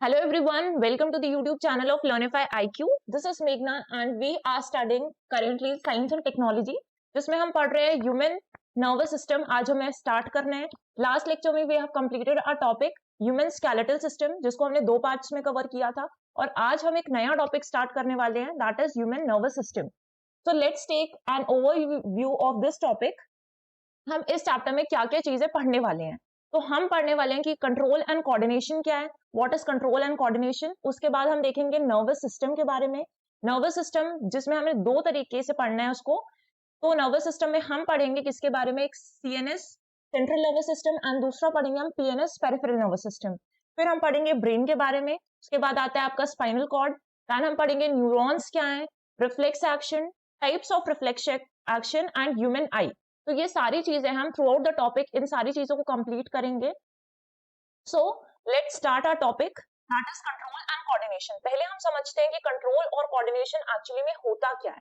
Hello everyone, welcome to the YouTube channel of Learnify IQ. This is Meghna and we are studying currently Science and Technology, जिसमें हम पढ़ रहे हैं Human Nervous System. आज हमें start करना है. लास्ट लेक्चर में we have completed our topic Human Skeletal System, जिसको हमने दो पार्ट्स में कवर किया था, और आज हम एक नया टॉपिक स्टार्ट करने वाले हैं, that is Human Nervous System. So let's take an overview of this topic. हम इस चैप्टर में क्या क्या चीजें पढ़ने वाले हैं. तो हम पढ़ने वाले हैं कि कंट्रोल एंड कोऑर्डिनेशन क्या है, what is control and coordination. उसके बाद हम देखेंगे नर्वस सिस्टम के बारे में. नर्वस सिस्टम जिसमें हमें दो तरीके से पढ़ना है उसको. तो नर्वस सिस्टम में हम पढ़ेंगे किसके बारे में, एक CNS central nervous system and दूसरा पढ़ेंगे हम पीएनएस पेरिफेरल नर्वस सिस्टम. फिर हम पढ़ेंगे ब्रेन के बारे में. उसके बाद आता है आपका स्पाइनल कॉर्ड. देन हम पढ़ेंगे न्यूरॉन्स क्या है, reflex action, types of reflex action and human eye. तो ये सारी चीजें हम थ्रू आउट द टॉपिक इन सारी चीजों को कंप्लीट करेंगे. So let's start our topic, that is control and coordination. पहले हम समझते हैं कि कंट्रोल और कोऑर्डिनेशन एक्चुअली में होता क्या है.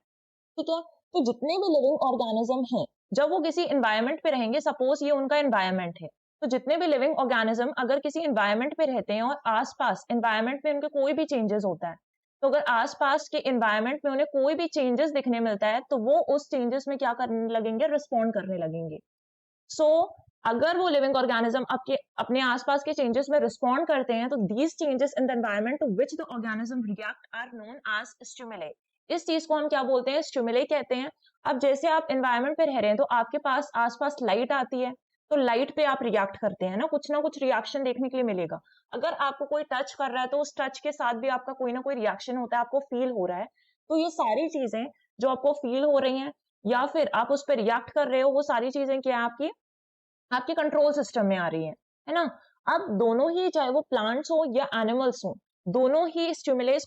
ठीक है, तो जितने भी लिविंग ऑर्गेनिज्म हैं, जब वो किसी एनवायरनमेंट पे रहेंगे, सपोज ये उनका एनवायरनमेंट है, तो जितने भी लिविंग ऑर्गेनिज्म अगर किसी एनवायरनमेंट पे रहते हैं और आसपास एनवायरनमेंट में उनके कोई भी चेंजेस होता है, तो अगर आसपास के एनवायरनमेंट में उन्हें कोई भी चेंजेस दिखने मिलता है, तो वो उस चेंजेस में क्या करने लगेंगे, रिस्पॉन्ड करने लगेंगे. सो अगर वो लिविंग ऑर्गेनिज्म अपने आसपास के चेंजेस में रिस्पॉन्ड करते हैं, तो these changes in the environment to which the organism react are known as stimuli. इस चीज को हम क्या बोलते हैं, स्टिमुली कहते हैं. अब जैसे आप एनवायरनमेंट पे रह रहे हैं, तो आपके पास आसपास लाइट आती है, तो लाइट पे आप रिएक्ट करते हैं ना कुछ रिएक्शन देखने के लिए मिलेगा. अगर आपको कोई टच कर रहा है, तो उस टच के साथ भी आपका कोई ना कोई रिएक्शन होता है, आपको फील हो रहा है. तो ये सारी चीजें जो आपको फील हो रही हैं या फिर आप उस पर रिएक्ट कर रहे हो, वो सारी चीजें क्या है, आपके कंट्रोल सिस्टम में आ रही है ना. अब दोनों ही, चाहे वो प्लांट्स हो या एनिमल्स हो, दोनों ही स्टिमुलेस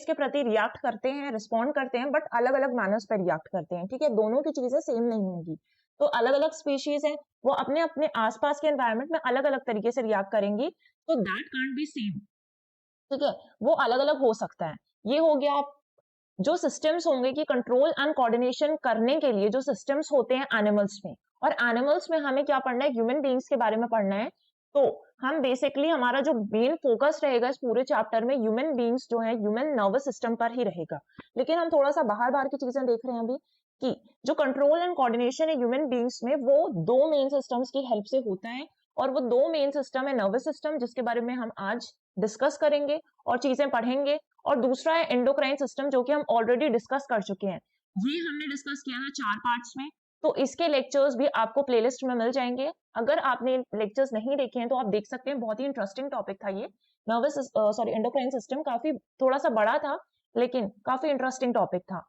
के प्रति रिएक्ट करते हैं, रिस्पॉन्ड करते हैं, बट अलग अलग मैनर्स पर रिएक्ट करते हैं. ठीक है, दोनों की चीजें सेम नहीं होंगी. तो अलग अलग स्पीशीज हैं, वो अपने अपने आसपास के एनवायरनमेंट में अलग अलग तरीके से रिएक्ट करेंगी. तो दैट कांट बी सेम. ठीक है, वो अलग अलग हो सकता है. ये हो गया जो सिस्टम्स होंगे कि कंट्रोल एंड कोऑर्डिनेशन करने के लिए जो सिस्टम्स होते हैं एनिमल्स में. और एनिमल्स में हमें क्या पढ़ना है, ह्यूमन बीइंग्स के बारे में पढ़ना है. तो हम बेसिकली, हमारा जो मेन फोकस रहेगा इस पूरे चैप्टर में, ह्यूमन बीइंग्स जो है, ह्यूमन नर्वस सिस्टम पर ही रहेगा. लेकिन हम थोड़ा सा बाहर बाहर की चीजें देख रहे हैं अभी, कि जो कंट्रोल एंड कोऑर्डिनेशन है ह्यूमन बीइंग्स में, वो दो मेन सिस्टम्स की हेल्प से होता है. और वो दो मेन सिस्टम है नर्वस सिस्टम, जिसके बारे में हम आज डिस्कस करेंगे और चीजें पढ़ेंगे, और दूसरा है एंडोक्राइन सिस्टम, जो कि हम ऑलरेडी डिस्कस कर चुके हैं. ये हमने डिस्कस किया था 4 पार्ट्स में. तो इसके लेक्चर्स भी आपको प्लेलिस्ट में मिल जाएंगे. अगर आपने लेक्चर्स नहीं देखे हैं तो आप देख सकते हैं, बहुत ही इंटरेस्टिंग टॉपिक था ये. एंडोक्राइन सिस्टम काफी थोड़ा सा बड़ा था, लेकिन काफी इंटरेस्टिंग टॉपिक था.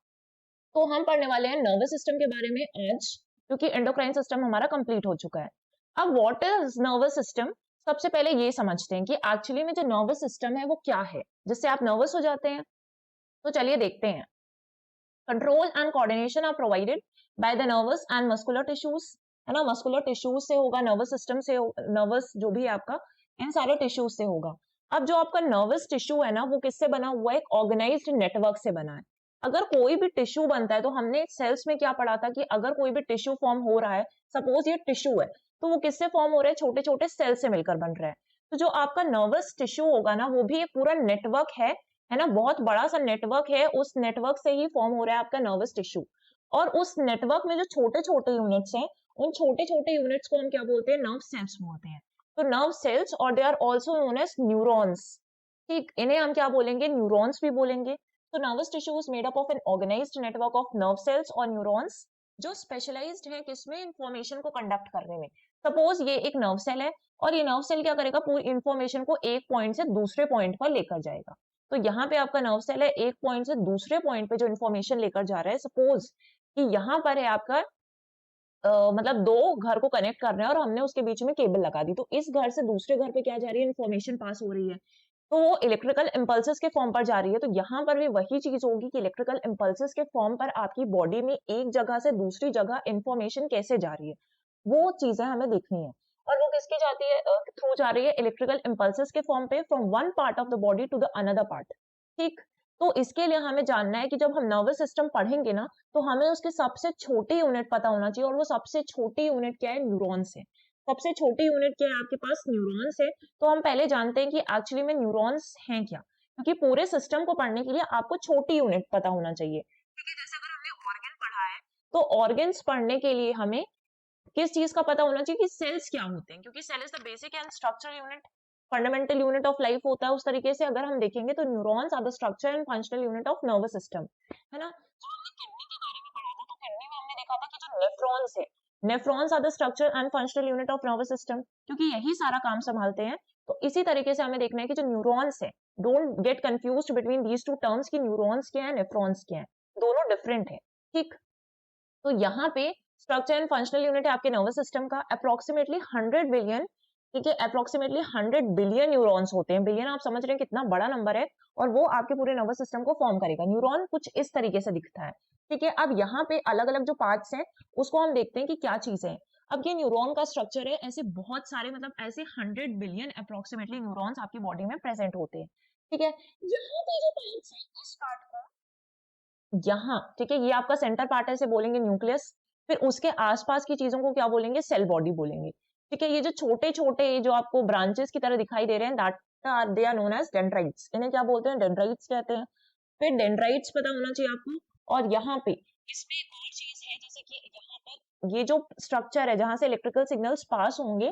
तो हम पढ़ने वाले हैं नर्वस सिस्टम के बारे में आज, क्योंकि एंडोक्राइन सिस्टम हमारा कंप्लीट हो चुका है. अब व्हाट इज नर्वस सिस्टम, सबसे पहले ये समझते हैं कि एक्चुअली में जो नर्वस सिस्टम है वो क्या है, जिससे आप नर्वस हो जाते हैं. तो चलिए देखते हैं. Control and coordination are provided by the nervous and muscular tissues, है ना. मस्कुलर टिश्यूज से होगा, नर्वस सिस्टम से, नर्वस जो भी है आपका, इन सारे टिश्यूज से होगा. अब जो आपका नर्वस टिश्यू है ना, वो किससे बना हुआ है, एक ऑर्गेनाइज्ड नेटवर्क से बना है. अगर कोई भी टिश्यू बनता है, तो हमने सेल्स में क्या पढ़ा था, कि अगर कोई भी टिश्यू फॉर्म हो रहा है, सपोज ये टिश्यू है, तो वो किससे फॉर्म हो रहा है, छोटे छोटे सेल से मिलकर बन रहा है. तो जो आपका नर्वस टिश्यू होगा ना, वो भी एक पूरा नेटवर्क है ना, बहुत बड़ा सा नेटवर्क है. उस नेटवर्क से ही फॉर्म हो रहा है आपका नर्वस टिश्यू. और उस नेटवर्क में जो छोटे छोटे यूनिट्स हैं, उन छोटे छोटे यूनिट्स को हम क्या बोलते हैं, नर्व सेल्स बोलते हैं. तो नर्व सेल्स, और they are also known as neurons. ठीक, इन्हें हम क्या बोलेंगे, न्यूरॉन्स भी बोलेंगे. तो nervous tissue is made up of an organised network of nerve cells और न्यूरॉन्स, जो स्पेशलाइज्ड है किसमें, इंफॉर्मेशन को कंडक्ट करने में. सपोज ये एक नर्व सेल है, और ये नर्व सेल क्या करेगा, पूरी इंफॉर्मेशन को एक पॉइंट से दूसरे पॉइंट पर लेकर जाएगा. तो यहाँ पे आपका नर्व सेल है, एक पॉइंट से दूसरे पॉइंट पे जो इन्फॉर्मेशन लेकर जा रहा है. सपोज कि यहाँ पर है आपका मतलब दो घर को कनेक्ट कर रहे हैं, और हमने उसके बीच में केबल लगा दी, तो इस घर से दूसरे घर पे क्या जा रही है, इन्फॉर्मेशन पास हो रही है. तो वो इलेक्ट्रिकल इंपल्सेस के फॉर्म पर जा रही है. तो यहाँ पर भी वही चीज होगी कि इलेक्ट्रिकल इंपल्सेस के फॉर्म पर आपकी बॉडी में एक जगह से दूसरी जगह इंफॉर्मेशन कैसे जा रही है, वो चीजें हमें देखनी है. और वो किसकी जाती है, थ्रू जा रही है इलेक्ट्रिकल इंपल्सेस के फॉर्म पे, from one part of the body to the another part. ठीक, तो इसके लिए हमें जानना है कि जब हम नर्वस सिस्टम पढ़ेंगे ना, तो हमें उसकी सबसे छोटी यूनिट पता होना चाहिए, और वो सबसे छोटी यूनिट क्या है, न्यूरॉन्स है. सबसे छोटी यूनिट क्या है आपके पास, न्यूरॉन्स है। तो हम पहले जानते हैं कि एक्चुअली में न्यूरॉन्स हैं क्या, क्योंकि पूरे सिस्टम को पढ़ने के लिए आपको छोटी यूनिट पता होना चाहिए। ठीक है, जैसे अगर हमने ऑर्गन पढ़ा है तो ऑर्गन्स पढ़ने के लिए हमें किस चीज का पता होना चाहिए कि सेल्स क्या होते हैं, क्योंकि cell is the basic and structural unit, fundamental unit of life होता है। उस तरीके से अगर हम देखेंगे तो neurons are the structure and functional unit of nervous system, है ना। जब हमने किडनी के बारे में पढ़ा था तो किडनी में हमने देखा था कि जो नेफ्रॉन्स है, nephrons are the structure and functional unit of nervous system, क्योंकि यही सारा काम संभालते हैं। तो इसी तरीके से हमें देखना है कि जो न्यूरॉन्स है, don't get confused between these two terms कि न्यूरॉन्स क्या है, नेफ्रॉन्स क्या है, दोनों डिफरेंट है। ठीक, तो यहाँ पे स्ट्रक्चर एंड फंक्शनल यूनिट है आपके नर्वस सिस्टम का, अप्रोक्सीमेटली 100 बिलियन, ठीक है, अप्रोक्सीमेटली 100 बिलियन न्यूरॉन्स होते हैं। बिलियन आप समझ रहे हैं कितना बड़ा नंबर है, और वो आपके पूरे नर्वस सिस्टम को फॉर्म करेगा। न्यूरॉन कुछ इस तरीके से दिखता है, ठीक है। अब यहाँ पे अलग अलग जो पार्ट्स हैं उसको हम देखते हैं कि क्या चीजें हैं। अब ये न्यूरॉन का स्ट्रक्चर है, ऐसे बहुत सारे, मतलब ऐसे 100 बिलियन अप्रोक्सीमेटली न्यूरॉन्स आपकी बॉडी में प्रेजेंट होते हैं, ठीक है। यहाँ पे जो पार्ट्स है, इस पार्ट को यहाँ, ठीक है, ये आपका सेंटर पार्ट है, इसे बोलेंगे न्यूक्लियस। फिर उसके आसपास की चीजों को क्या बोलेंगे, सेल बॉडी बोलेंगे, ठीक है। ये जो छोटे छोटे जो आपको ब्रांचेस की तरह दिखाई दे रहे हैं, that they are known as dendrites. इन्हें क्या बोलते हैं, डेंड्राइट्स कहते हैं। फिर डेंड्राइट्स पता होना चाहिए आपको। और यहाँ पे इसमें एक और चीज है, जैसे कि यहाँ पे ये जो स्ट्रक्चर है जहां से इलेक्ट्रिकल सिग्नल्स पास होंगे,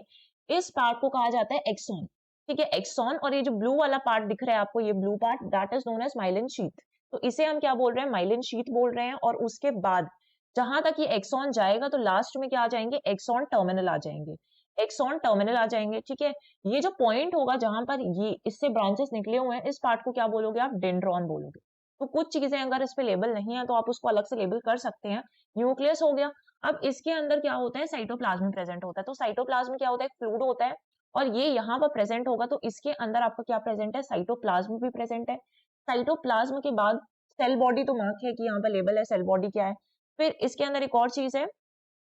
इस पार्ट को कहा जाता है एक्सॉन, ठीक है, एक्सॉन। और ये जो ब्लू वाला पार्ट दिख रहा है आपको, ये blue part, that is known as myelin sheath. तो इसे हम क्या बोल रहे हैं, माइलिन शीथ बोल रहे हैं। और उसके बाद जहां तक ये एक्सॉन जाएगा तो लास्ट में क्या आ जाएंगे, एक्सॉन टर्मिनल आ जाएंगे, एक्सॉन टर्मिनल आ जाएंगे, ठीक है। ये जो पॉइंट होगा जहां पर ये इससे ब्रांचेस निकले हुए हैं, इस पार्ट को क्या बोलोगे आप, डेंड्रॉन बोलोगे। तो कुछ चीजें अगर इस पे लेबल नहीं है तो आप उसको अलग से लेबल कर सकते हैं। न्यूक्लियस हो गया। अब इसके अंदर क्या होता है, साइटोप्लाज्म प्रेजेंट होता है। तो साइटोप्लाज्म क्या होता है, फ्लूइड होता है, और ये यहाँ पर प्रेजेंट होगा। तो इसके अंदर आपका क्या प्रेजेंट है, साइटोप्लाज्म भी प्रेजेंट है। साइटोप्लाज्म के बाद सेल बॉडी तो मार्क है कि यहाँ पर लेबल है सेल बॉडी क्या है। फिर इसके अंदर एक और चीज है,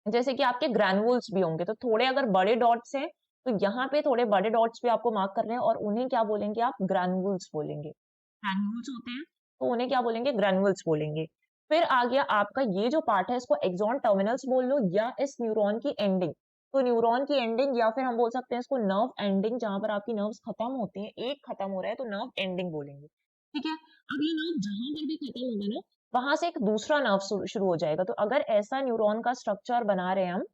जैसे कि आपके ग्रैनुल्स भी होंगे। तो थोड़े अगर बड़े डॉट्स हैं तो यहाँ पे थोड़े बड़े डॉट्स भी आपको मार्क करने हैं, और उन्हें क्या बोलेंगे आप, ग्रैनुल्स बोलेंगे। ग्रैनुल्स होते हैं तो उन्हें क्या बोलेंगे, ग्रैनुल्स बोलेंगे। फिर आ गया आपका ये जो पार्ट है, इसको एक्सॉन टर्मिनल्स बोल लो, या इस न्यूरॉन की एंडिंग। तो न्यूरॉन की एंडिंग, या फिर हम बोल सकते हैं इसको नर्व एंडिंग, जहां पर आपकी नर्व्स खत्म होती हैं, एक खत्म हो रहा है तो नर्व एंडिंग बोलेंगे, ठीक है। अब ये नर्व जहां पर भी खत्म होगा ना, वहां से एक दूसरा नर्व शुरू हो जाएगा। तो अगर ऐसा न्यूरॉन का स्ट्रक्चर बना रहे हैं हम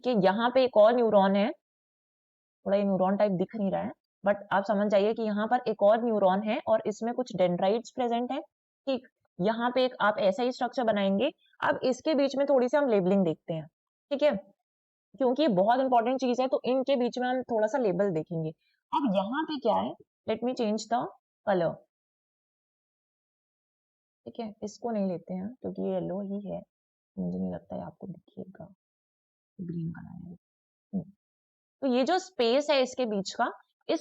कि यहाँ पे एक और न्यूरॉन है, थोड़ा ये न्यूरॉन टाइप दिख नहीं रहा है, बट आप समझ जाइए कि यहाँ पर एक और न्यूरॉन है और इसमें कुछ डेंड्राइट्स प्रेजेंट है, ठीक। यहाँ पे एक आप ऐसा ही स्ट्रक्चर बनाएंगे। अब इसके बीच में थोड़ी सी हम लेबलिंग देखते हैं, ठीक है, क्योंकि ये बहुत इंपॉर्टेंट चीज है। तो इनके बीच में हम थोड़ा सा लेबल देखेंगे। अब यहाँ पे क्या है, let me change the colour, ठीक है, इसको नहीं लेते हैं क्योंकि ये येलो ही है, मुझे नहीं लगता है आपको दिखेगा, ग्रीन कलर है। तो ये जो स्पेस है इसके बीच का, इस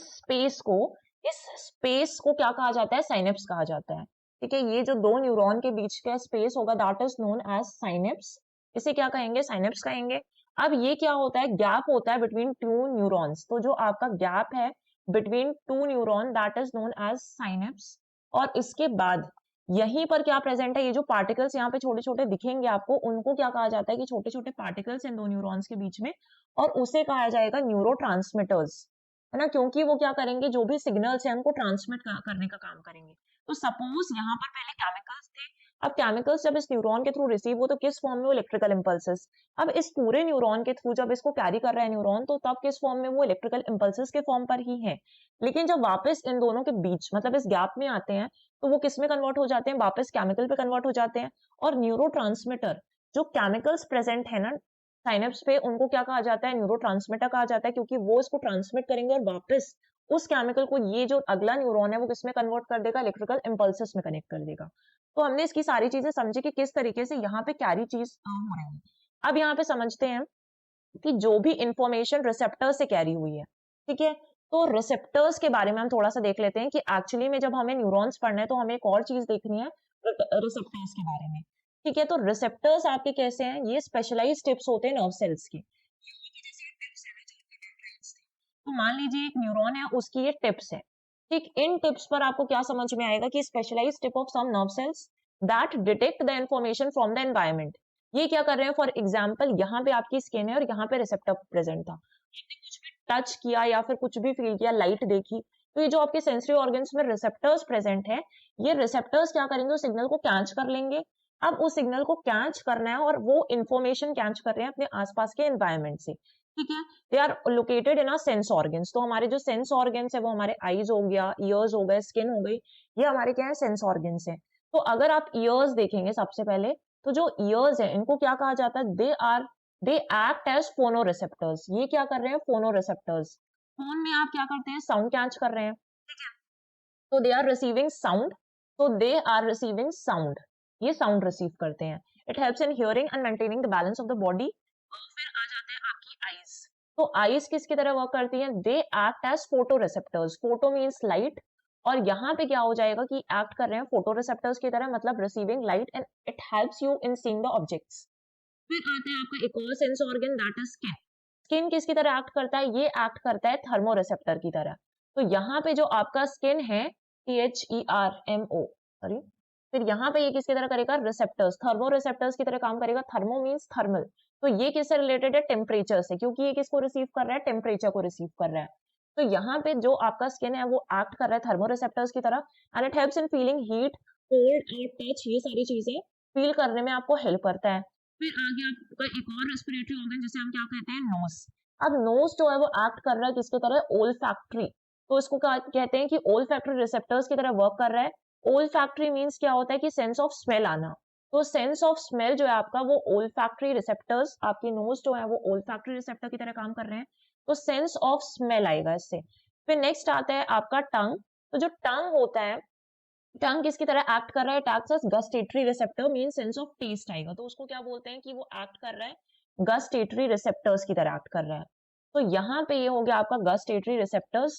स्पेस को क्या कहा जाता है, साइनेप्स कहा जाता है, ठीक है। ये जो दो न्यूरॉन के बीच का स्पेस होगा, that is known as synapse. इसे क्या कहेंगे, साइनेप्स कहेंगे। अब ये क्या होता है, गैप होता है बिटवीन टू न्यूरॉन्स। तो जो आपका गैप है between two neuron, that is known as synapse. और इसके बाद यहीं पर क्या प्रेजेंट है, ये जो पार्टिकल्स यहाँ पे छोटे छोटे दिखेंगे आपको, उनको क्या कहा जाता है, कि छोटे छोटे पार्टिकल्स इन दो न्यूरॉन्स के बीच में, और उसे कहा जाएगा न्यूरोट्रांसमीटर्स, है ना, क्योंकि वो क्या करेंगे, जो भी सिग्नल्स हैं उनको ट्रांसमिट करने का काम करेंगे। तो सपोज यहाँ पर पहले केमिकल्स थे। अब केमिकल्स जब इस न्यूरॉन के थ्रू रिसीव हो तो किस फॉर्म में, वो इलेक्ट्रिकल इंपल्सेस। अब इस पूरे न्यूरॉन के थ्रू जब इसको कैरी कर रहा है न्यूरॉन, तो तब किस फॉर्म में, वो इलेक्ट्रिकल इंपल्सेस के फॉर्म पर ही है। लेकिन जब वापस इन दोनों के बीच, मतलब इस गैप में आते हैं, तो वो किस में कन्वर्ट हो जाते हैं, वापस केमिकल पे कन्वर्ट हो जाते हैं। और न्यूरोट्रांसमीटर, जो केमिकल्स प्रेजेंट है ना साइनेप्स पे, उनको क्या कहा जाता है, न्यूरोट्रांसमीटर कहा जाता है, क्योंकि वो इसको ट्रांसमिट करेंगे और वापस उस केमिकल को ये जो अगला न्यूरॉन है वो किसमें कन्वर्ट कर देगा, इलेक्ट्रिकल इंपल्सेस में कनेक्ट कर देगा। तो हमने इसकी सारी चीजें समझी कि किस तरीके से यहाँ पे कैरी चीज हो रही है। अब यहाँ पे समझते हैं कि जो भी इंफॉर्मेशन रिसेप्टर से कैरी हुई है, ठीक है। तो रिसेप्टर्स के बारे में हम थोड़ा सा देख लेते हैं कि एक्चुअली में जब हमें न्यूरॉन्स पढ़ना है तो हमें एक और चीज देखनी है, रिसेप्टर्स के बारे में, ठीक है। तो रिसेप्टर्स आपके कैसे हैं, ये स्पेशलाइज्ड टिप्स होते हैं नर्व सेल्स के। तो मान लीजिए एक न्यूरॉन है, उसकी ये टिप्स है, ठीक। इन टिप्स पर आपको क्या समझ में आएगा कि specialized tip of some nerve cells that detect the information from the environment. ये क्या कर रहे हैं, फॉर एग्जाम्पल यहाँ पे आपकी स्किन है और यहाँ पे रिसेप्टर प्रेजेंट था, आपने कुछ भी टच किया या फिर कुछ भी फील किया, लाइट देखी, तो ये जो आपके सेंसरी ऑर्गन्स में रिसेप्टर्स प्रेजेंट है, ये रिसेप्टर्स क्या करेंगे, उस सिग्नल को कैच कर लेंगे। अब उस सिग्नल को कैच करना है और वो इंफॉर्मेशन कैच कर रहे हैं अपने आसपास के एनवायरनमेंट से, ठीक है। They are located in our sense organs, तो हमारे जो सेंस ऑर्गन्स है वो हमारे आईज हो गया, ईयर्स हो गए, स्किन हो गई, ये हमारे क्या है, सेंस ऑर्गन्स है। तो अगर आप ईयर्स देखेंगे सबसे पहले, तो जो ईयर्स है इनको क्या कहा जाता है, दे एक्ट एज फोनो रिसेप्टर्स। ये क्या कर रहे हैं, फोनो रिसेप्टर्स। फोन में आप क्या करते हैं, साउंड कैच कर रहे हैं, तो दे आर रिसीविंग साउंड, तो दे आर रिसीविंग साउंड, ये साउंड रिसीव करते हैं। It helps in hearing and maintaining the balance of the body. और फिर आ जाते हैं आपकी आईज, तो आईज किसकी तरह वर्क करती हैं, they act as photo receptors, photo means light, और यहाँ पे क्या हो जाएगा कि एक्ट कर रहे हैं फोटो रिसेप्टर्स की तरह, मतलब receiving light, and it helps you in seeing the objects. फिर आता है आपका एक और sense organ, that is skin. Skin किसकी तरह एक्ट करता है, ये एक्ट करता है थर्मो रिसेप्टर की तरह। तो यहाँ पे जो आपका स्किन है, THERMO, सॉरी, फिर यहाँ पे ये किसकी तरह करेगा, रिसेप्टर्स, थर्मो रिसेप्टर्स की तरह काम करेगा। थर्मो मीन्स थर्मल, तो ये किससे रिलेटेड है, टेम्परेचर से, क्योंकि ये किसको रिसीव कर रहा है, टेम्परेचर को रिसीव कर रहा है। तो यहाँ पे जो आपका स्किन है वो एक्ट कर रहा है थर्मो रिसेप्टर्स की तरह, and it helps in feeling heat, cold और टच, ये सारी चीजें फील करने में आपको हेल्प करता है। फिर आगे आपका एक और रेस्पिरेटरी ऑर्गन जिसे हम क्या कहते हैं, नोज। अब नोज जो है वो एक्ट कर रहा है किसकी तरह, ओल्फैक्टरी, तो इसको कहते हैं कि ओल्फैक्टरी रिसेप्टर्स की तरह वर्क कर रहा है। ओल्फैक्टरी मींस क्या होता है कि सेंस ऑफ स्मेल आना, तो सेंस ऑफ स्मेल जो है आपका वो ओल्फैक्टरी रिसेप्टर्स, आपकी नोज जो है वो ओल्फैक्टरी रिसेप्टर की तरह काम कर रहे हैं, तो सेंस ऑफ स्मेल आएगा इससे। फिर नेक्स्ट आता है आपका टंग, तो जो टंग होता है, टंग किसकी तरह एक्ट कर रहा है, tax as gustatory receptor, mean sense of taste आएगा, तो उसको क्या बोलते हैं कि वो एक्ट कर रहा है गस्टेटरी रिसेप्टर्स की तरह एक्ट कर रहा है। तो यहाँ पे ये हो गया आपका gustatory receptors,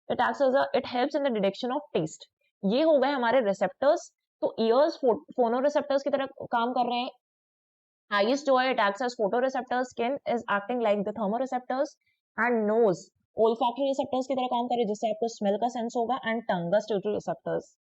it acts as it helps in the detection of taste, ये हो गए हमारे रिसेप्टर्स। तो ईयर्स फोनो रिसेप्टर्स की तरह काम कर रहे हैं, आईज जो है it acts as photo receptors, skin is acting like the thermo receptors, and nose olfactory receptors की तरह काम करे जिससे आपको स्मेल का सेंस होगा, एंड टंग गस्टेटरी रिसेप्टर्स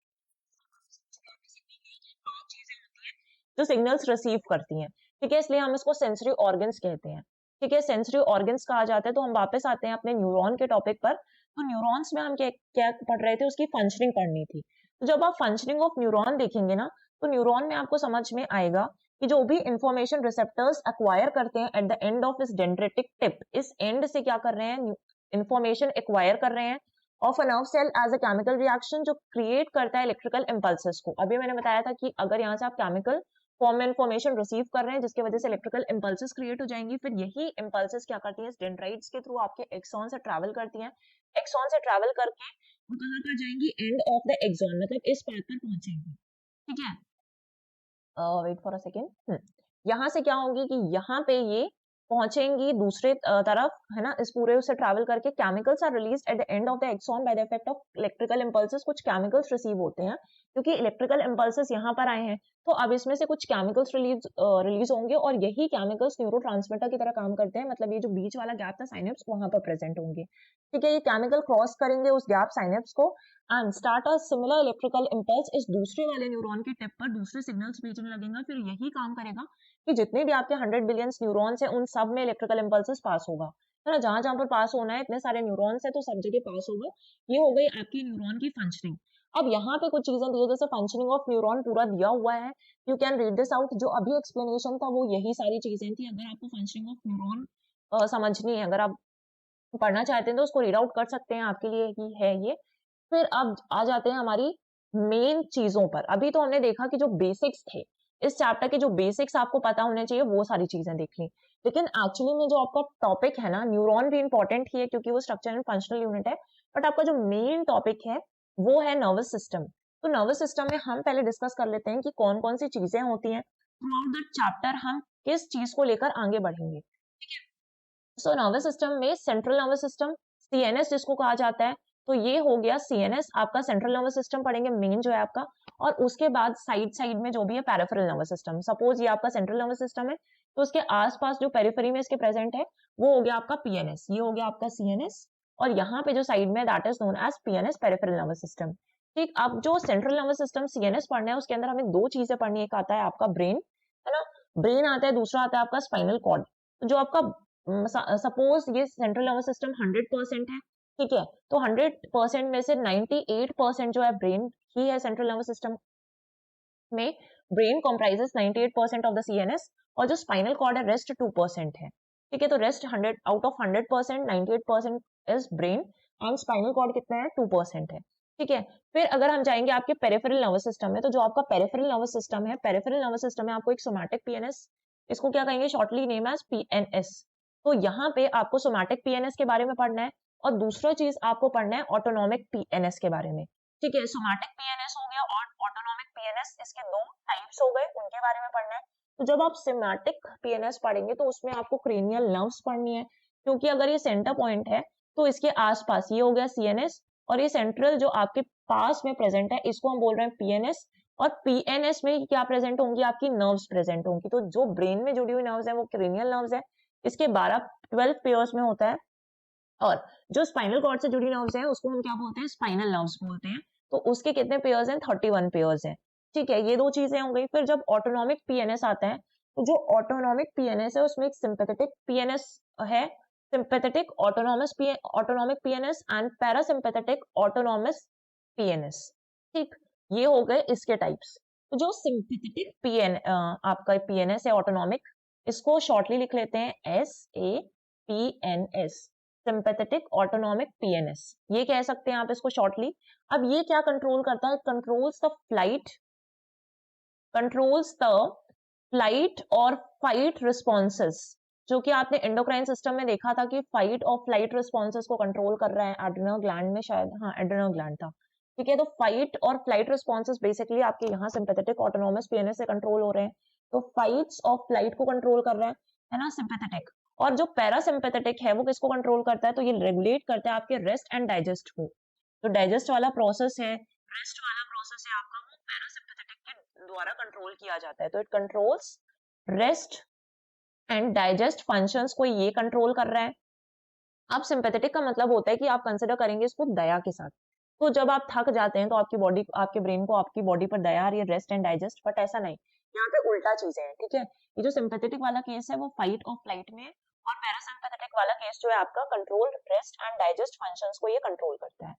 जो सिग्नल्स रिसीव करती हैं, ठीक है, इसलिए हम इसको सेंसरी ऑर्गन्स कहते हैं, ठीक है, सेंसरी ऑर्गन्स कहा जाता है। तो हम वापस आते हैं अपने न्यूरॉन के टॉपिक पर। तो न्यूरॉन्स में हम क्या क्या पढ़ रहे थे, उसकी फंक्शनिंग पढ़नी थी। तो जब आप फंक्शनिंग ऑफ न्यूरॉन देखेंगे ना, तो न्यूरॉन में आपको समझ में आएगा कि जो भी इंफॉर्मेशन रिसेप्टर्स एक्वायर करते हैं एट द एंड ऑफ इस डेंड्रेटिक टिप, इस एंड से क्या कर रहे हैं, इंफॉर्मेशन एक्वायर कर रहे हैं of a nerve cell as a chemical reaction, जो क्रिएट करता है इलेक्ट्रिकल इंपल्सेस को। अभी मैंने बताया था कि अगर यहाँ से आप केमिकल फॉर्म में इंफॉर्मेशन रिसीव कर रहे हैं जिसकी वजह से इलेक्ट्रिकल इंपल्सेस क्रिएट हो जाएंगी, फिर यही इंपल्सेस क्या करती हैं, डेंड्राइट्स के थ्रू आपके एक्सॉन से ट्रैवल करती हैं, एक्सॉन से ट्रैवल करके वो कहाँ पर जाएंगी, एंड ऑफ द एक्सॉन, मतलब इस पार्ट पर पहुंचेंगी, ठीक है। वेट फॉर अ सेकेंड, यहाँ से क्या होगी कि यहाँ पे ये पहुंचेंगी दूसरे तरफ, है ना, इस पूरे उससे ट्रैवल करके chemicals are released at the end of the axon by the effect of electrical impulses, कुछ केमिकल्स रिसीव होते हैं क्योंकि इलेक्ट्रिकल इंपल्सेस यहाँ पर आए हैं, तो अब इसमें से कुछ केमिकल्स रिलीज होंगे और यही केमिकल्स न्यूरोट्रांसमीटर की तरह काम करते हैं, मतलब ये जो बीच वाला गैप था साइनेप्स वहां पर प्रेजेंट होंगे, ठीक है। ये केमिकल क्रॉस करेंगे उस गैप साइनेप्स को and start a similar electrical impulse, इस दूसरे वाले न्यूरॉन के टिप पर दूसरे सिग्नल्स भेजने लगेगा, फिर यही काम करेगा कि जितने भी आपके 100 बिलियन न्यूरॉन्स हैं उन सब में इलेक्ट्रिकल इंपल्सेस पास होगा, है ना, जहां जहां पर पास होना है, इतने सारे न्यूरॉन्स है तो सब जगह पास होगा। ये हो गई आपकी न्यूरॉन की फंक्शनिंग। अब यहाँ पे कुछ चीजें दी है, जैसे फंक्शनिंग ऑफ न्यूरॉन पूरा दिया हुआ है, you can read this out, जो अभी एक्सप्लेनेशन था वो यही सारी चीजें थी। अगर आपको फंक्शनिंग ऑफ न्यूरॉन समझनी है, अगर आप पढ़ना चाहते हैं तो उसको रीड आउट कर सकते हैं, आपके लिए ही है ये। फिर अब आ जाते हैं हमारी मेन चीजों पर। अभी तो हमने देखा कि जो बेसिक्स थे इस चैप्टर के, जो बेसिक्स आपको पता होने चाहिए वो सारी चीजें देख ली, लेकिन एक्चुअली में जो आपका टॉपिक है ना, न्यूरॉन भी इंपॉर्टेंट ही है क्योंकि वो स्ट्रक्चर एंड फंक्शनल यूनिट है, बट आपका जो मेन टॉपिक है वो है नर्वस सिस्टम। तो नर्वस सिस्टम में हम पहले डिस्कस कर लेते हैं कि कौन कौन सी चीजें होती हैं, थ्रू आउट द चैप्टर हम किस चीज को लेकर आगे बढ़ेंगे। सो नर्वस सिस्टम में सेंट्रल नर्वस सिस्टम, सीएनएस जिसको कहा जाता है, तो ये हो गया सीएनएस, आपका सेंट्रल नर्वस सिस्टम पढ़ेंगे मेन जो है आपका, और उसके बाद साइड साइड में जो भी है पेरिफेरल नर्वस सिस्टम। सपोज ये आपका सेंट्रल नर्वस सिस्टम है तो उसके आसपास जो पेरिफेरी में इसके प्रेजेंट है वो हो गया आपका पीएनएस, ये हो गया आपका सीएनएस, और यहाँ पे जो साइड में that is known as PNS, peripheral nervous system, ठीक। अब जो सेंट्रल नर्वस सिस्टम सीएनएस पढ़ना है उसके अंदर हमें दो चीजें पढ़नी है, एक आता है आपका ब्रेन, है ना, ब्रेन आता है, दूसरा आता है आपका स्पाइनल कॉर्ड। तो जो आपका सपोज ये सेंट्रल नर्वस सिस्टम 100% है, ठीक है, तो 100% में से 98% जो है ब्रेन ही है सेंट्रल नर्वस सिस्टम में। Brain comprises 98% of the CNS, और जो स्पाइनल कॉर्ड है रेस्ट 2% है, ठीक है। तो rest 100 out of 100%, 98% is brain and spinal cord कितना है, 2% है, ठीक है। फिर अगर हम जाएंगे आपके पेरिफेरल नर्वस सिस्टम में, तो जो आपका पेरिफेरल नर्वस सिस्टम है, पेरिफेरल नर्वस सिस्टम में आपको एक सोमैटिक पीएनएस, इसको क्या कहेंगे शॉर्टली नेम एज पीएनएस। तो यहाँ पे आपको सोमैटिक पीएनएस के बारे में पढ़ना है, और दूसरा चीज आपको पढ़ना है ऑटोनॉमिक पीएनएस के बारे में, ठीक है। सोमैटिक पीएनएस हो गया और ऑटोनॉमिक पीएनएस, इसके दो टाइप्स हो गए, उनके बारे में पढ़ना है। तो जब आप सोमैटिक पीएनएस पढ़ेंगे तो उसमें आपको क्रेनियल नर्व्स पढ़नी है, क्योंकि अगर ये सेंटर पॉइंट है तो इसके आसपास ये हो गया सीएनएस, और ये सेंट्रल जो आपके पास में प्रेजेंट है इसको हम बोल रहे हैं पीएनएस। और पीएनएस में क्या प्रेजेंट होंगी, आपकी नर्व्स प्रेजेंट होंगी। तो जो ब्रेन में जुड़ी हुई नर्व्स है वो क्रेनियल नर्व्स है, इसके 12 पेयर्स में होता है। और जो स्पाइनल कॉर्ड से जुड़ी नर्व्स हैं उसको हम क्या बोलते हैं, स्पाइनल नर्व्स बोलते हैं। तो उसके कितने पेयर्स हैं, 31 पेयर्स हैं, ठीक है। ये दो चीजें हो गई। फिर जब ऑटोनॉमिक पीएनएस आता है, तो जो ऑटोनॉमिक पीएनएस है उसमें एक सिंपैथेटिक पीएनएस है, sympathetic autonomic PNS and parasympathetic autonomous PNS, ठीक। ये हो गए इसके टाइप्स। तो जो सिंपैथेटिक आपका पीएनएस है ऑटोनॉमिक, इसको शॉर्टली लिख लेते हैं SAPNS, सिंपैथेटिक ऑटोनॉमिक पीएनएस, ये कह सकते हैं आप इसको शॉर्टली। अब ये क्या कंट्रोल करता है, कंट्रोल्स द फ्लाइट और फाइट रिस्पॉन्सेस। जो कि आपने एंडोक्राइन सिस्टम में देखा था कि फाइट और फ्लाइट रिस्पॉन्सेस को कंट्रोल कर रहा है एड्रिनल ग्लैंड में, शायद हाँ एड्रिनल ग्लैंड था, ठीक है। तो फाइट और फ्लाइट रिस्पॉन्सेस बेसिकली आपके यहाँ सिंपैथेटिक ऑटोनॉमस पीएनएस से कंट्रोल हो रहे हैं। तो फाइट्स और फ्लाइट को कंट्रोल कर रहा है ना सिंपैथेटिक। और जो पैरासिम्पैथेटिक है वो किसको कंट्रोल करता है, तो ये रेगुलेट करता है आपके रेस्ट एंड डाइजेस्ट को। तो डाइजेस्ट वाला प्रोसेस है, रेस्ट वाला प्रोसेस है आपका, वो पैरासिम्पैथेटिक के द्वारा कंट्रोल किया जाता है। तो it controls rest and digest functions को ये कंट्रोल कर रहा है। अब सिंपैथेटिक का मतलब होता है कि आप कंसिडर करेंगे इसको दया के साथ। तो जब आप थक जाते हैं तो आपकी बॉडी, आपके ब्रेन को आपकी बॉडी पर दया आ रही है, रेस्ट एंड डाइजेस्ट, बट ऐसा नहीं, यहाँ पे उल्टा चीजें हैं, ठीक है। ये जो सिंपैथेटिक वाला केस है वो फाइट और फ्लाइट में है, और पैरासिम्पैथेटिक वाला केस जो है आपका control rest and digest functions को ये कंट्रोल करता है,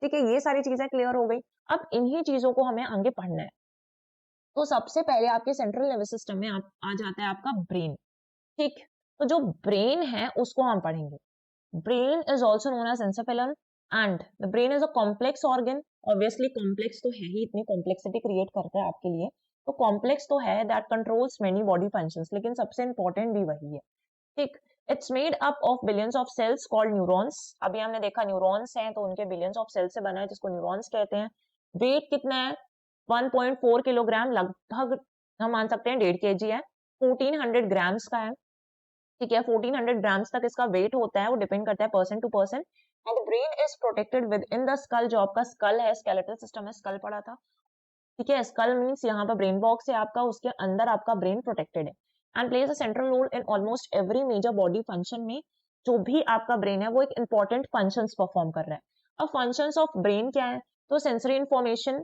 ठीक है। ये सारी चीजें क्लियर हो गई। अब इन्हीं चीजों को हमें आगे पढ़ना है। तो सबसे पहले आपके सेंट्रल नर्वस सिस्टम में आ जाता है आपका ब्रेन, ठीक। तो जो ब्रेन है उसको हम पढ़ेंगे। Brain is also known as encephalon, and the brain is a complex organ. Obviously complex तो है ही, इतनी कॉम्प्लेक्सिटी क्रिएट करता है आपके लिए, तो कॉम्प्लेक्स तो है, that controls many body functions, लेकिन सबसे इंपॉर्टेंट भी वही है, ठीक। It's made up of billions of cells called neurons. अभी हमने देखा न्यूरॉन्स हैं तो उनके बिलियंस ऑफ सेल्स से बना है, जिसको न्यूरॉन्स कहते हैं। वेट कितना है, 1.4 किलोग्राम, लगभग हम मान सकते हैं 1.5 kg है। 1400 ग्राम्स का है, ठीक है। 1400 ग्राम्स तक इसका वेट होता है, वो डिपेंड करता है person to person. And the brain is protected within the skull. जो आपका स्कल है, स्केलेटल सिस्टम है, स्कल पढ़ा था, ठीक है। स्कल मींस यहाँ पर ब्रेन बॉक्स है आपका, उसके अंदर आपका ब्रेन प्रोटेक्टेड है and plays a central role in almost every major body function में। जो भी आपका ब्रेन है वो एक इंपॉर्टेंट फंक्शंस परफॉर्म कर रहा है। अब फंक्शंस ऑफ ब्रेन क्या है, तो सेंसरी इंफॉर्मेशन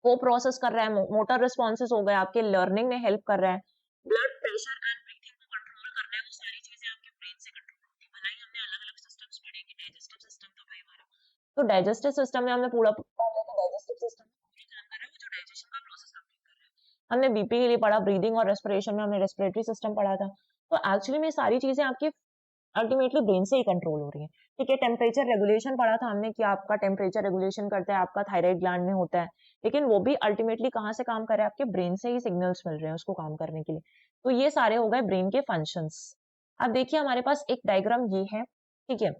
को प्रोसेस कर रहा है, मोटर रिस्पॉन्सेस हो गए आपके, लर्निंग में हेल्प कर रहा है, ब्लड प्रेशर एंड ब्रीथिंग को कंट्रोल कर रहा है। वो सारी चीजें आपके ब्रेन से कंट्रोल होती है। भले ही हमने अलग अलग सिस्टम्स पढ़े कि डाइजेस्टिव सिस्टम तो भाई हमारा, तो डाइजेस्टिव सिस्टम में हमने पूरा डाइजेस्टिव सिस्टम काम कर रहा है, वो जो डाइजेशन का प्रोसेस कंप्लीट कर रहा है। हमने बीपी के लिए पढ़ा, ब्रीदिंग और रेस्पिरेशन में हमने रेस्पिरेटरी सिस्टम पढ़ा था। तो एक्चुअली में सारी चीजें आपकी अल्टीमेटली ब्रेन से ही कंट्रोल हो रही है, ठीक है। टेम्परेचर रेगुलेशन पढ़ा था हमने कि आपका टेम्परेचर रेगुलेशन करता है आपका थायराइड ग्लैंड में होता है, लेकिन वो भी अल्टीमेटली कहाँ से काम कर रहा है, आपके ब्रेन से ही सिग्नल्स मिल रहे हैं उसको काम करने के लिए। तो ये सारे हो गए ब्रेन के फंक्शंस। अब देखिए हमारे पास एक डायग्राम ये है, ठीक है,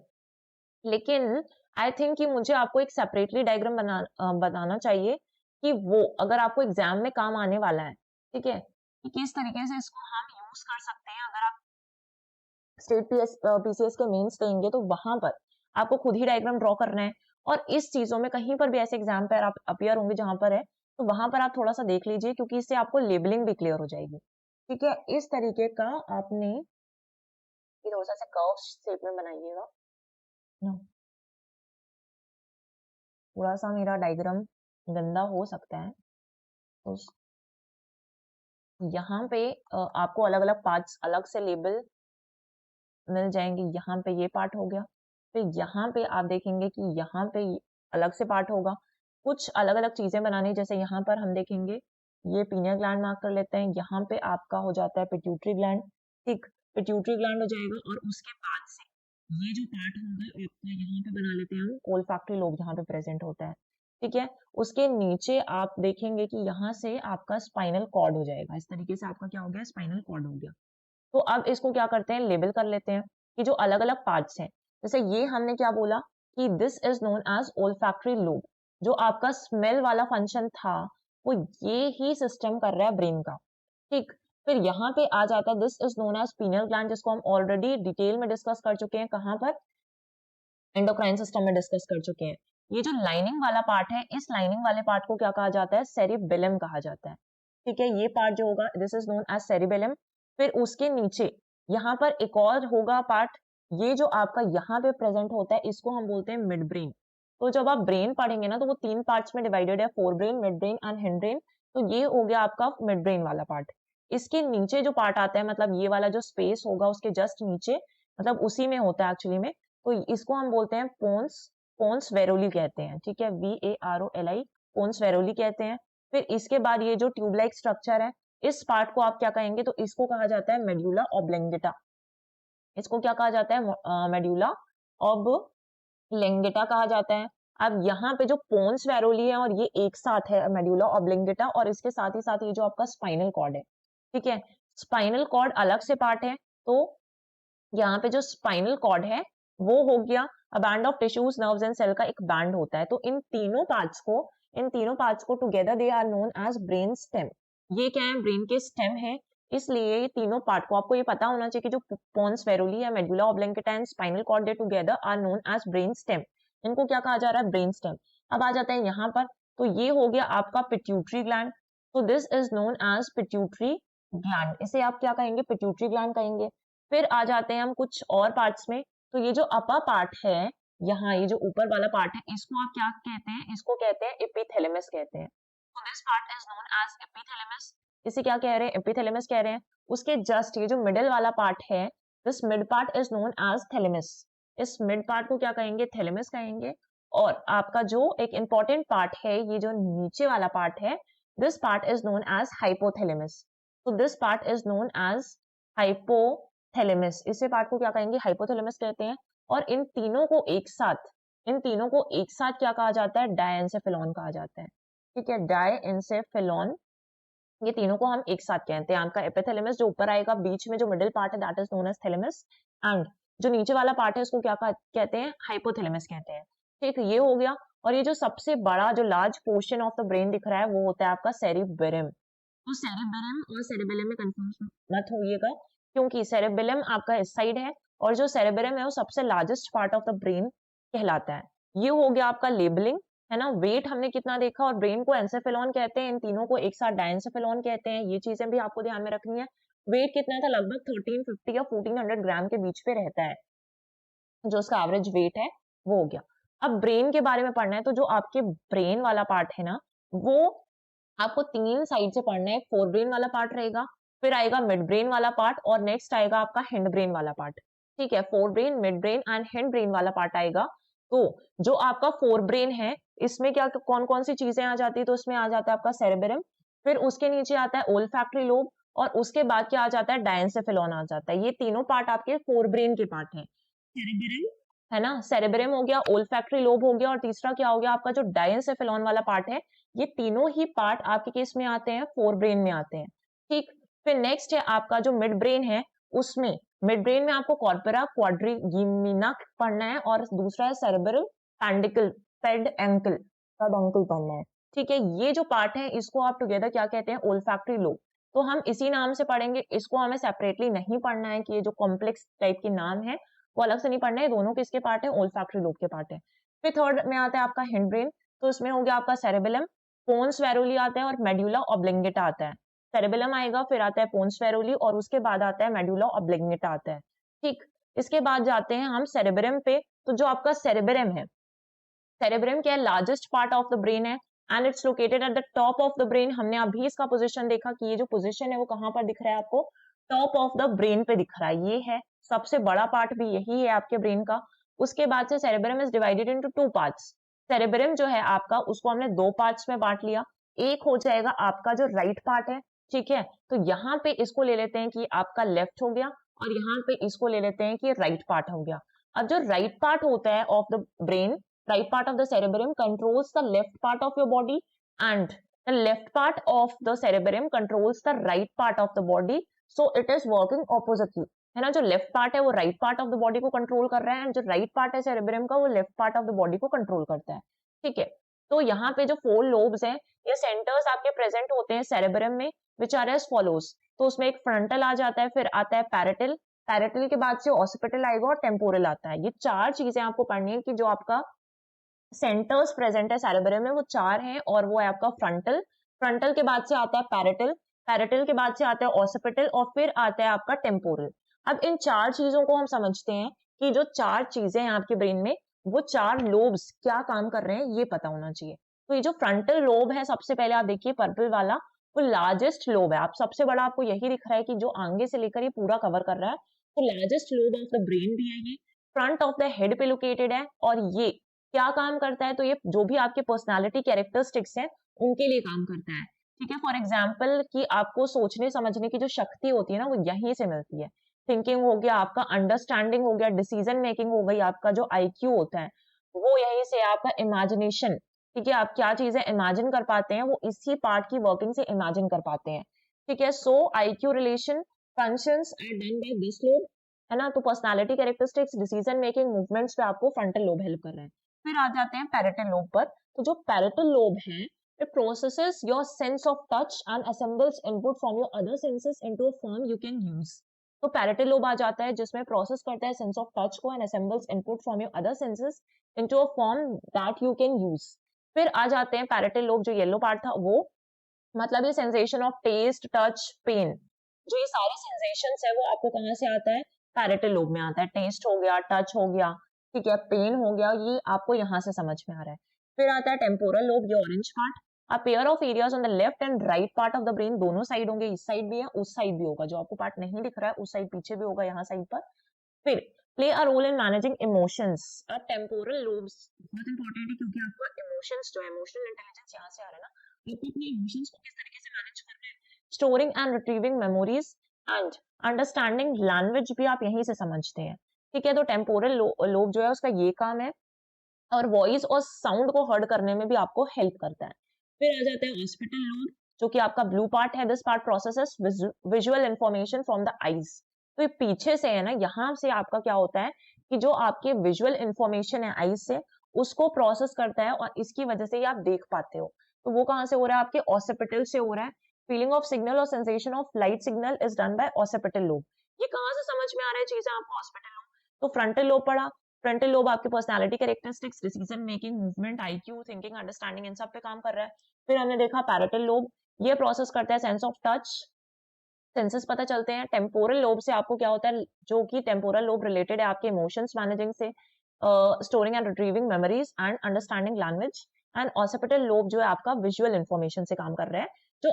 लेकिन आई थिंक कि मुझे आपको एक सेपरेटली डायग्राम बनाना चाहिए, कि वो अगर आपको एग्जाम में काम आने वाला है, ठीक है, कि किस तरीके से इसको हम यूज कर सकते हैं। अगर आप स्टेट पीसीएस के मेंस देंगे तो वहां पर आपको खुद ही डायग्राम ड्रॉ करना है, और इस चीजों में कहीं पर भी ऐसे एग्जाम पर आप अपियर होंगे जहां पर है, तो वहां पर आप थोड़ा सा देख लीजिए, क्योंकि इससे आपको लेबलिंग भी क्लियर हो जाएगी, ठीक है। इस तरीके का आपने ये थोड़ा सा कर्व शेप में बनाइएगा ना। थोड़ा सा मेरा डायग्राम गंदा हो सकता है, तो यहाँ पे आपको अलग अलग पार्ट्स अलग से लेबल मिल जाएंगे। यहाँ पे ये पार्ट हो गया, फिर यहाँ पे आप देखेंगे कि यहाँ पे अलग से पार्ट होगा। कुछ अलग अलग चीजें बनानी, जैसे यहाँ पर हम देखेंगे ये पीनियल ग्लैंड मार्क कर लेते हैं, यहाँ पे आपका हो जाता है पिट्यूटरी ग्लैंड। ठीक, पिट्यूटरी ग्लैंड हो जाएगा और उसके बाद से ये जो पार्ट होगा आपका यहाँ पे बना लेते हैं हम ओल्फैक्टरी लोब, यहाँ पे प्रेजेंट होता है। ठीक है, उसके नीचे आप देखेंगे कि यहाँ से आपका स्पाइनल कॉर्ड हो जाएगा। इस तरीके से आपका क्या हो गया, स्पाइनल कॉर्ड हो गया। तो अब इसको क्या करते हैं, लेबल कर लेते हैं कि जो अलग अलग पार्ट्स हैं, जैसे ये हमने क्या बोला कि this is known as olfactory lobe. जो आपका स्मेल वाला फंक्शन था वो ये ही सिस्टम कर रहा है ब्रेन का। ठीक, फिर यहाँ पे आ जाता है this is known as pineal gland, जिसको हम ऑलरेडी डिटेल में डिस्कस कर चुके हैं। कहाँ पर, एंडोक्राइन सिस्टम में डिस्कस कर चुके हैं। ये जो लाइनिंग वाला पार्ट है, इस लाइनिंग वाले पार्ट को क्या कहा जाता है, सेरिबेलम कहा जाता है। ठीक है, ये पार्ट जो होगा this is known as cerebellum. फिर उसके नीचे यहाँ पर एक और होगा पार्ट, ये जो आपका यहाँ पे प्रेजेंट होता है इसको हम बोलते हैं मिड ब्रेन। तो जब आप ब्रेन पढ़ेंगे ना तो वो 3 पार्ट्स में डिवाइडेड है, fore brain, mid brain and hind brain. तो ये हो गया आपका मिड ब्रेन वाला पार्ट। इसके नीचे जो पार्ट आता है, मतलब ये वाला जो स्पेस होगा उसके जस्ट नीचे, मतलब उसी में होता है एक्चुअली में, तो इसको हम बोलते हैं पोन्स, पोन्स वेरोली कहते हैं। ठीक है, VAROLI, पोन्स वेरोली कहते हैं। फिर इसके बाद ये जो ट्यूब लाइक स्ट्रक्चर है, इस पार्ट को आप क्या कहेंगे, तो इसको कहा जाता है मेड्यूला ऑब्लेंगेटा। इसको क्या कहा जाता है, मेड्यूला ऑब्लेंगेटा कहा जाता है। अब यहाँ पे जो पोन्स वेरोली है और ये एक साथ है मेड्यूला ऑब्लेंगेटा, और इसके साथ ही साथ ये जो आपका स्पाइनल कॉर्ड है। ठीक है, स्पाइनल कॉर्ड अलग से पार्ट है। तो यहाँ पे जो स्पाइनल कॉर्ड है वो हो गया a band of tissues, nerves and cell का एक बैंड होता है। तो इन तीनों पार्ट्स को together they are known as brain stem. ये क्या है, ब्रेन के स्टेम है। इसलिए ये तीनों पार्ट को आपको ये पता होना चाहिए कि जो पोन्स वेरोली है, medulla oblongata and spinal cord, they together are known as brain stem. इनको क्या कहा जा रहा है, ब्रेन स्टेम। अब आ जाता है यहाँ पर, तो ये हो गया आपका पिट्यूटरी ग्लैंड। तो this is known as pituitary gland, इसे आप क्या कहेंगे, पिट्यूटरी ग्लैंड कहेंगे। फिर आ जाते हैं हम कुछ और पार्ट्स में। तो ये जो अपर पार्ट है, यहाँ ये जो ऊपर वाला पार्ट है, इसको आप क्या कहते हैं, इसको कहते हैं एपिथैलेमस कहते हैं। तो this part is known as epithalamus. इसे क्या कह रहे हैं, एपिथैलेमस कह रहे हैं। उसके जस्ट ये जो मिडिल वाला पार्ट है, this mid part is known as thalamus. इस मिड पार्ट को क्या कहेंगे, थैलेमस कहेंगे। और आपका जो एक इंपॉर्टेंट पार्ट है, ये जो नीचे वाला पार्ट है, this part is known as hypothalamus. तो this part is known as hypothalamus. इसे पार्ट को क्या कहेंगे, हाइपोथैलेमस कहते हैं। और इन तीनों को एक साथ क्या कहा जाता है, डायएन्सेफेलॉन कहा जाता है। ठीक है, डायएन्सेफेलॉन, ये तीनों को हम एक साथ कहते हैं। आपका एपिथैलेमस जो ऊपर आएगा, बीच में जो मिडिल पार्ट है that is known as thalamus, and जो नीचे वाला पार्ट है उसको क्या कहते हैं, हाइपोथैलेमस कहते हैं। ठीक, ये हो गया। और ये जो सबसे बड़ा जो large portion of the brain दिख रहा है वो होता है आपका सेरिबेरम। तो सेरिबेरम और सेरिबेलम में कंफ्यूज मत होइएगा, क्योंकि सेरिबेलम आपका इस साइड है और जो सेरिबेरम है वो सबसे largest part of the brain कहलाता है। ये हो गया आपका लेबलिंग, है ना। वेट हमने कितना देखा, और ब्रेन को एंसेफेलॉन कहते हैं, इन तीनों को एक साथ डायएन्सेफेलॉन कहते हैं। ये चीजें भी आपको ध्यान में रखनी है। वेट कितना था, लगभग 1350 या 1400 ग्राम के बीच पे रहता है, जो उसका एवरेज वेट है वो हो गया। अब ब्रेन के बारे में पढ़ना है, तो जो आपके ब्रेन वाला पार्ट है ना, वो आपको 3 साइड से पढ़ना है। फोर ब्रेन वाला पार्ट रहेगा, फिर आएगा मिड ब्रेन वाला पार्ट, और नेक्स्ट आएगा आपका हिंड ब्रेन वाला पार्ट। ठीक है, fore brain, mid brain and hind brain वाला पार्ट आएगा। तो जो आपका फोर ब्रेन है, इसमें क्या कौन कौन सी चीजें आ जाती है, तो इसमें आ जाता है आपका सेरेबेरम, फिर उसके नीचे आता है ओल्फैक्टरी लोब, और उसके बाद क्या आ जाता है, डायएन्सेफेलॉन आ जाता है। ये तीनों पार्ट आपके फोर ब्रेन के पार्ट है। सेरेबेरम, है ना, सेरेबेरम हो गया, ओल्फैक्टरी लोब हो गया, और तीसरा क्या हो गया आपका जो डायएन्सेफेलॉन वाला पार्ट है। ये तीनों ही पार्ट आपके केस में आते हैं, फोर ब्रेन में आते हैं। ठीक, फिर नेक्स्ट है आपका जो मिड ब्रेन है, उसमें मिड ब्रेन में आपको कॉर्पोरा क्वाड्रिगेमिना पढ़ना है, और दूसरा है सेरेब्रल पेंडिकल, पेडएंकल पढ़ना है। ठीक है, ये जो पार्ट है इसको आप टुगेदर क्या कहते हैं, ओल्फैक्टरी लोब। तो हम इसी नाम से पढ़ेंगे, इसको हमें सेपरेटली नहीं पढ़ना है कि ये जो कॉम्प्लेक्स टाइप के नाम है वो अलग से नहीं पढ़ना है, दोनों किसके पार्ट है, ओल्फैक्टरी लोब के पार्ट है। फिर थर्ड में आता है आपका हिंड ब्रेन, तो इसमें हो गया आपका सेरेबेलम, पोन्स वेरोली आता है, और मेड्यूला ऑब्लेंगेटा आता है। सेरेबेलम आएगा, फिर आता है पोन्स वेरोली, और उसके बाद आता है मेड्यूला ऑब्लेंगेटा आता है। ठीक, इसके बाद जाते हैं हम सेरेबेरम पे। तो जो आपका सेरेबेरम है, सेरेब्रम क्या है, largest part of the brain है, and it's located at the top of the brain. हमने अभी इसका पोजीशन देखा कि ये जो पोजीशन है वो कहाँ पर दिख रहा है आपको, टॉप ऑफ द ब्रेन पे दिख रहा है। ये है सबसे बड़ा पार्ट भी यही है आपके ब्रेन का। उसके बाद से cerebrum is divided into two parts. Cerebrum जो है आपका उसको हमने दो पार्ट्स में बांट लिया। एक हो जाएगा आपका जो राइट पार्ट है, ठीक है, तो यहाँ पे इसको ले लेते हैं कि आपका लेफ्ट हो गया और यहाँ पे इसको ले लेते हैं कि राइट पार्ट हो गया। अब जो राइट पार्ट होता है of the brain, right part of the cerebrum controls the left part of your body and the left part of the cerebrum controls the right part of the body, so it is working oppositely, है ना। जो left part है वो right part of the body को control कर रहा है and जो राइट पार्ट है सेरेब्रम का वो left part of the body को कंट्रोल करता है, ठीक है। तो यहाँ पे जो 4 लोब्स हैं ये सेंटर्स आपके प्रेजेंट होते हैं सेरेब्रम में, विच आर एज फॉलोज। तो उसमें एक फ्रंटल आ जाता है, फिर आता है पैरेटल, पैरेटल के बाद से ऑसिपिटल आएगा और टेम्पोरल आता है। ये चार चीजें आपको पढ़नी है कि जो आपका सेंटर्स प्रेजेंट है सेरेब्रम में वो चार हैं और वो है आपका फ्रंटल, फ्रंटल के बाद से आता है पैरेटल, पैरेटल के बाद से आता है ऑसिपिटल और फिर आता है आपका टेम्पोरल। अब इन चार चीजों को हम समझते हैं कि जो चार चीजें हैं आपके ब्रेन में वो चार लोब्स क्या काम कर रहे हैं ये पता होना चाहिए। तो ये जो फ्रंटल लोब है सबसे पहले आप देखिए पर्पल वाला, वो लार्जेस्ट लोब है। आप सबसे बड़ा आपको यही दिख रहा है कि जो आगे से लेकर ये पूरा कवर कर रहा है, तो largest lobe of the brain भी है ये, फ्रंट ऑफ द हेड पे लोकेटेड है और ये क्या काम करता है, तो ये जो भी आपके पर्सनालिटी कैरेक्टरिस्टिक्स हैं उनके लिए काम करता है, ठीक है। फॉर एग्जाम्पल कि आपको सोचने समझने की जो शक्ति होती है ना वो यहीं से मिलती है। थिंकिंग हो गया आपका, अंडरस्टैंडिंग हो गया, डिसीजन मेकिंग हो गई, आपका जो आईक्यू होता है वो यहीं से, आपका इमेजिनेशन, ठीक है, आप क्या चीजें इमेजिन कर पाते हैं वो इसी पार्ट की वर्किंग से इमेजिन कर पाते हैं, ठीक है। So IQ relation functions are done by this lobe, है ना। तो personality characteristics, decision making, movements पे आपको फ्रंटल लोब हेल्प कर रहा है। फिर आ जाते हैं पैरेटल लोब पर। तो जो पैरेटल लोब है it processes your sense of touch and assembles input from your other senses into a form you can use. तो पैरेटल लोब आ जाता है जिसमें प्रोसेस करता है सेंस ऑफ टच को and assembles input from your other senses into a form that you can use. फिर आ जाते हैं पैरेटल लोब, जो येलो पार्ट था वो, मतलब ये sensation of test, touch, pen, जो ये सारे सेंसेशंस है वो आपको कहाँ से आता है, पैरेटल लोब में आता है। टेस्ट हो गया, टच हो गया, ठीक है, पेन हो गया, ये आपको यहाँ से समझ में आ रहा है। फिर आता है टेम्पोरल लोब, ये orange part. A pair of areas on the left and right part of the brain, दोनों साइड होंगे, इस साइड भी है उस साइड भी होगा, जो आपको पार्ट नहीं दिख रहा है उस साइड पीछे भी होगा यहाँ साइड पर। फिर play a role in managing emotions. अब टेम्पोरल लोब्स बहुत इंपॉर्टेंट है क्योंकि आपका इमोशंस जो है, इमोशनल इंटेलिजेंस यहाँ से आ रहा है ना, आपको अपने इमोशंस को किस तरीके से मैनेज करना है, storing and retrieving memories and understanding language भी आप यहीं से समझते हैं, ठीक है। तो टेम्पोरल लोब जो है उसका ये काम है और वॉइस और साउंड को हर्ड करने में भी आपको हेल्प करता है। फिर आ जाता है ऑसिपिटल लोब, जो कि आपका ब्लू पार्ट है। This part processes visual information from the eyes. तो ये पीछे से है ना, यहाँ से आपका क्या होता है कि जो आपके विजुअल इंफॉर्मेशन है आईज से उसको प्रोसेस करता है और इसकी वजह से ही आप देख पाते हो। तो वो कहाँ से हो रहा है, आपके ऑसिपिटल से हो रहा है। फीलिंग ऑफ सिग्नल और sensation of light signal is done by occipital lobe. ये कहाँ से समझ में आ रहा है चीजें आपको, ऑसिपिटल लोब। तो फ्रंटल लोब पढ़ा, फ्रंटल लोब आपके personality characteristics, decision making, movement, IQ, thinking, understanding, इन सब पे काम कर रहा है। फिर हमने देखा पैरेटल लोब, ये प्रोसेस करता है सेंस ऑफ टच, सेंसेस पता चलते हैं। टेम्पोरल लोब से आपको क्या होता है, जो कि टेम्पोरल लोब रिलेटेड है आपके इमोशंस मैनेजिंग से, storing and retrieving memories and understanding language. And occipital lobe जो है आपका विजुअल इंफॉर्मेशन से काम कर रहा है, जो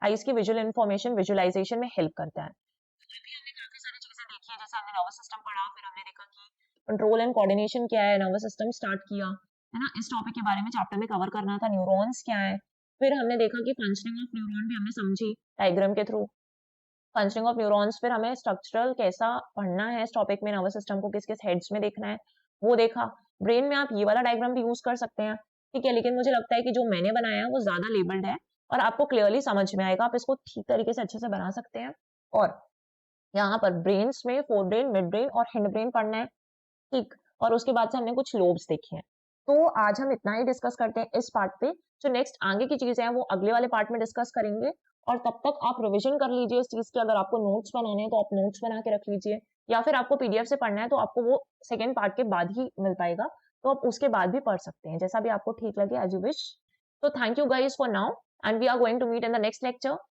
आइस की विजुअल इंफॉर्मेशन विजुअलाइजेशन में हेल्प करता है। अभी हमने काफी सारी चीजें देखी है, जैसे हमने नर्वस सिस्टम पढ़ा, फिर हमने देखा कि कंट्रोल एंड कोऑर्डिनेशन क्या है, नर्वस सिस्टम स्टार्ट किया, है ना, इस टॉपिक के बारे में चैप्टर में कवर करना था। न्यूरॉन्स क्या है, फिर हमने देखा कि फंक्शनिंग ऑफ न्यूरॉन भी हमने समझी डायग्राम के थ्रू। फंक्शनिंग ऑफ न्यूरॉन्स, फिर हमें स्ट्रक्चरल कैसा पढ़ना है इस टॉपिक में, नर्वस सिस्टम को किस किस हेड्स में देखना है वो देखा। ब्रेन में आप ये वाला डायग्राम भी यूज कर सकते हैं, ठीक है, लेकिन मुझे लगता है कि जो मैंने बनाया है वो ज्यादा लेबल्ड है और आपको क्लियरली समझ में आएगा, आप इसको ठीक तरीके से अच्छे से बना सकते हैं। और यहाँ पर ब्रेन्स में फोर ब्रेन, मिड ब्रेन और हिंड ब्रेन पढ़ना है, ठीक। और उसके बाद से हमने कुछ लोब्स देखे हैं। तो आज हम इतना ही डिस्कस करते हैं इस पार्ट पे। जो नेक्स्ट आगे की चीजें हैं वो अगले वाले पार्ट में डिस्कस करेंगे और तब तक आप रिवीजन कर लीजिए इस चीज की। अगर आपको नोट्स बनाने हैं तो आप नोट्स बना के रख लीजिए, या फिर आपको पीडीएफ से पढ़ना है तो आपको वो सेकेंड पार्ट के बाद ही मिल पाएगा, तो आप उसके बाद भी पढ़ सकते हैं, जैसा भी आपको ठीक लगे, एज यू विश। तो thank you guys for now and we are going to meet in the next lecture.